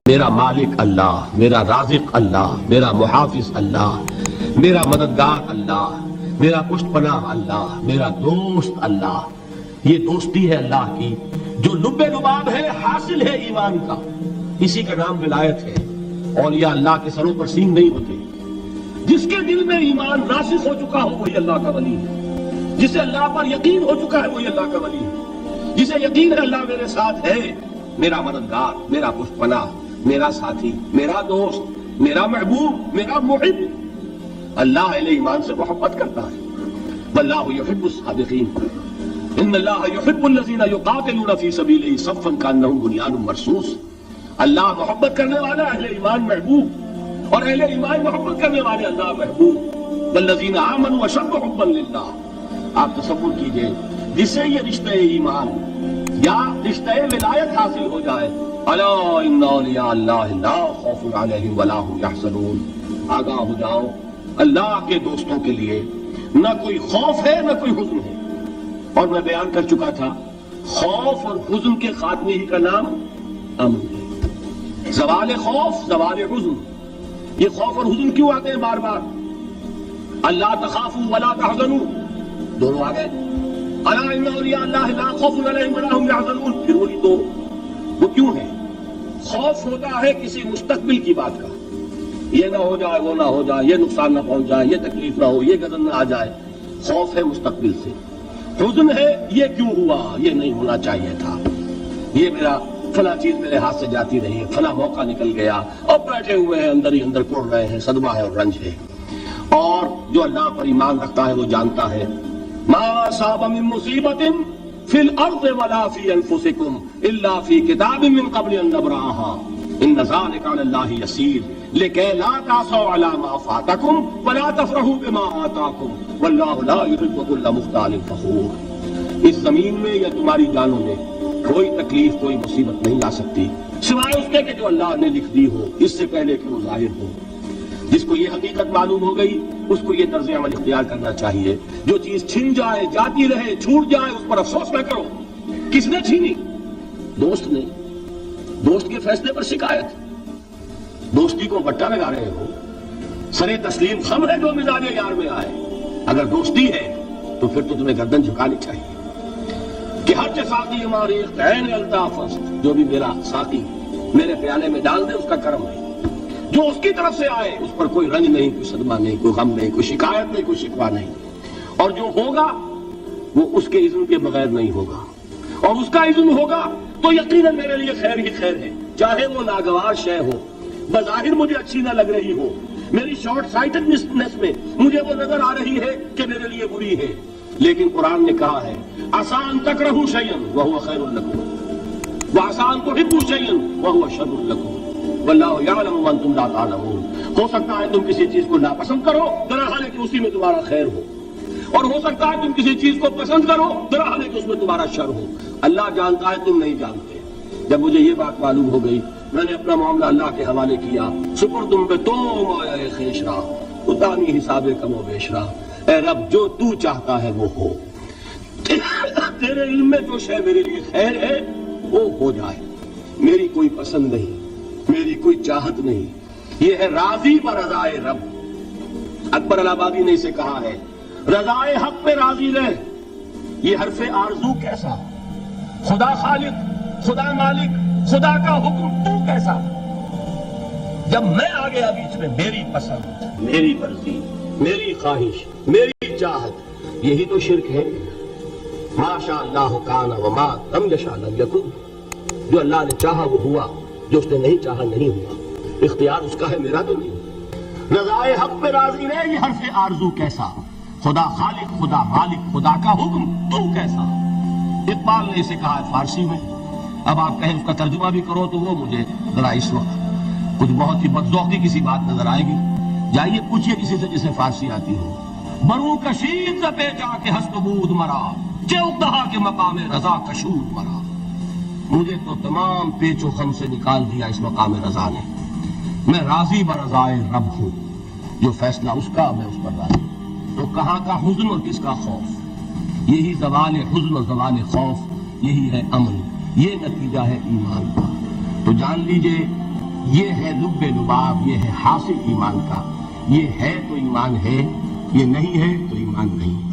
میرا مالک اللہ، میرا رازق اللہ، میرا محافظ اللہ، میرا مددگار اللہ، میرا پشت پناہ اللہ، میرا دوست اللہ. یہ دوستی ہے اللہ کی جو لب لباب ہے، حاصل ہے ایمان کا. اسی کا نام ولایت ہے. اولیاء اللہ کے سروں پر سینگ نہیں ہوتے. جس کے دل میں ایمان راسخ ہو چکا ہو وہی اللہ کا ولی ہے. جسے اللہ پر یقین ہو چکا ہے وہی اللہ کا ولی ہے. جسے یقین ہے اللہ میرے ساتھ ہے، میرا مددگار، میرا پشت پناہ، میرا ساتھی، میرا دوست، میرا محبوب، میرا محب. اللہ اہل ایمان سے محبت کرتا ہے. واللہ یحب الصادقین. ان اللہ یحب الذین یقاتلون فی سبیلہ صفا کانہم بنیان مرصوص. اللہ محبت کرنے والا، اہل ایمان محبوب، اور اہل ایمان محبت کرنے والے اللہ محبوب. والذین آمنوا اشد حبا للہ. آپ تصور کیجئے جسے یہ رشتہ ایمان یا رشتہ ولایت حاصل ہو جائے، الا ان اولیاء اللہ لا خوف علیہم ولا هم یحزنون. آگاہ ہو جاؤ، اللہ کے دوستوں کے لیے نہ کوئی خوف ہے نہ کوئی حزن ہے. اور میں بیان کر چکا تھا خوف اور حزن کے خاتمے ہی کا نام امن ہے. زوال خوف، زوال حزن. یہ خوف اور حزن کیوں آتے ہیں بار بار؟ اللہ تخافوا ولا تحزنوا، دونوں آ گئے. الا ان اولیاء اللہ لا خوف علیہم ولا هم یحزنون، پھر وہی دو. وہ کیوں ہے؟ خوف ہوتا ہے کسی مستقبل کی بات کا، یہ نہ ہو جائے، وہ نہ ہو جائے، یہ نقصان نہ پہنچ جائے، یہ تکلیف نہ ہو، یہ غضب نہ آ جائے. خوف ہے مستقبل سے. حزن ہے یہ کیوں ہوا، یہ نہیں ہونا چاہیے تھا، یہ میرا فلاں چیز میرے ہاتھ سے جاتی رہی، فلاں موقع نکل گیا، اور بیٹھے ہوئے ہیں اندر ہی اندر کوڑ رہے ہیں. صدمہ ہے اور رنج ہے. اور جو اللہ پر ایمان رکھتا ہے وہ جانتا ہے ما اصاب من مصیبت فی الارض ولا فی انفسکم الا فی کتاب من قبل ان نبرأها ان ذلک علی اللہ یسیر لکی لا تعصوا علی ما فاتکم ولا تفرحوا بما آتاکم واللہ لا یحب کل مختال فخور. اس زمین میں یا تمہاری جانوں میں کوئی تکلیف، کوئی مصیبت نہیں آ سکتی سوائے اس کے کہ جو اللہ نے لکھ دی ہو، اس سے پہلے کہ وہ ظاہر ہو. جس کو یہ حقیقت معلوم ہو گئی اس کو یہ طرز عمل اختیار کرنا چاہیے. جو چیز چھن جائے، جاتی رہے، چھوٹ جائے، اس پر افسوس نہ کرو. کس نے چھینی؟ دوست نے. دوست کے فیصلے پر شکایت. دوستی کو بٹا لگا رہے ہو. سرے تسلیم خم ہے جو مزاج یار میں آئے. اگر دوستی ہے تو پھر تو تمہیں گردن جھکانی چاہیے کہ ہر ساقی ہماری عین الطاف، جو بھی میرا ساقی میرے پیالے میں ڈال دے اس کا کرم ہے. جو اس کی طرف سے آئے اس پر کوئی رنج نہیں، کوئی صدمہ نہیں، کوئی غم نہیں، کوئی شکایت نہیں، کوئی شکوہ نہیں. اور جو ہوگا وہ اس کے اذن کے بغیر نہیں ہوگا، اور اس کا اذن ہوگا تو یقیناً میرے لیے خیر ہی خیر ہے. چاہے وہ ناگوار شے ہو، بظاہر مجھے اچھی نہ لگ رہی ہو، میری شارٹ سائٹڈنس میں مجھے وہ نظر آ رہی ہے کہ میرے لیے بری ہے، لیکن قرآن نے کہا ہے عسیٰ تکرہوا شیئا وہو خیر لکم وعسیٰ تحبوا شیئا وہو شر لکم واللہ یعلم وانتم لا تعلمون. ہو سکتا ہے تم کسی چیز کو ناپسند کرو درحال ہے کہ اسی میں تمہارا خیر ہو، اور ہو سکتا ہے تم کسی چیز کو پسند کرو درحال ہے کہ اس میں تمہارا شر ہو. اللہ جانتا ہے، تم نہیں جانتے. جب مجھے یہ بات معلوم ہو گئی میں نے اپنا معاملہ اللہ کے حوالے کیا. شکر تم پہ تو مایا خیش راہ اتانی حساب کم و بیش راہ. اے رب جو تو چاہتا ہے وہ ہو، تیرے علم میں جو شے میرے لیے خیر ہے وہ ہو جائے. میری کوئی پسند نہیں، میری کوئی چاہت نہیں، یہ ہے راضی برضائے رب. اکبر الہآبادی نے اسے کہا ہے رضائے حق پہ راضی رہ. یہ حرف آرزو کیسا؟ خدا خالق، خدا مالک، خدا کا حکم تو کیسا؟ جب میں آ گیا بیچ میں میری پسند، میری مرضی، میری خواہش، میری چاہت، یہی تو شرک ہے. ما شاء اللہ کان وما لم یشاء لم یکن. جو اللہ نے چاہا وہ ہوا، جو اس نے نہیں چاہا نہیں ہوا. اختیار اس کا ہے، میرا تو نہیں. رضائے حق پہ راضی رہے، یہ حرف آرزو کیسا؟ خدا خالق، خدا مالک، خدا کا حکم تو کیسا؟ اقبال نے اسے کہا ہے فارسی میں. اب آپ کہیں اس کا ترجمہ بھی کرو تو وہ مجھے ذرا اس وقت کچھ بہت ہی بدذوقی کسی بات نظر آئے گی. جائیے پوچھئے کسی سے جسے فارسی آتی ہو. برو کشید ز پہ جا کے ہست بود مرا چے اقتہا کے مقام رضا کشود مرا. مجھے تو تمام پیچ و خم سے نکال دیا اس مقام رضا نے. میں راضی برضائے رب ہوں، جو فیصلہ اس کا میں اس پر راضی. تو کہاں کا حزن اور کس کا خوف؟ یہی زوال حزن اور زوال خوف، یہی ہے امن، یہ نتیجہ ہے ایمان کا. تو جان لیجئے یہ ہے لب لباب، یہ ہے حاصل ایمان کا. یہ ہے تو ایمان ہے، یہ نہیں ہے تو ایمان نہیں.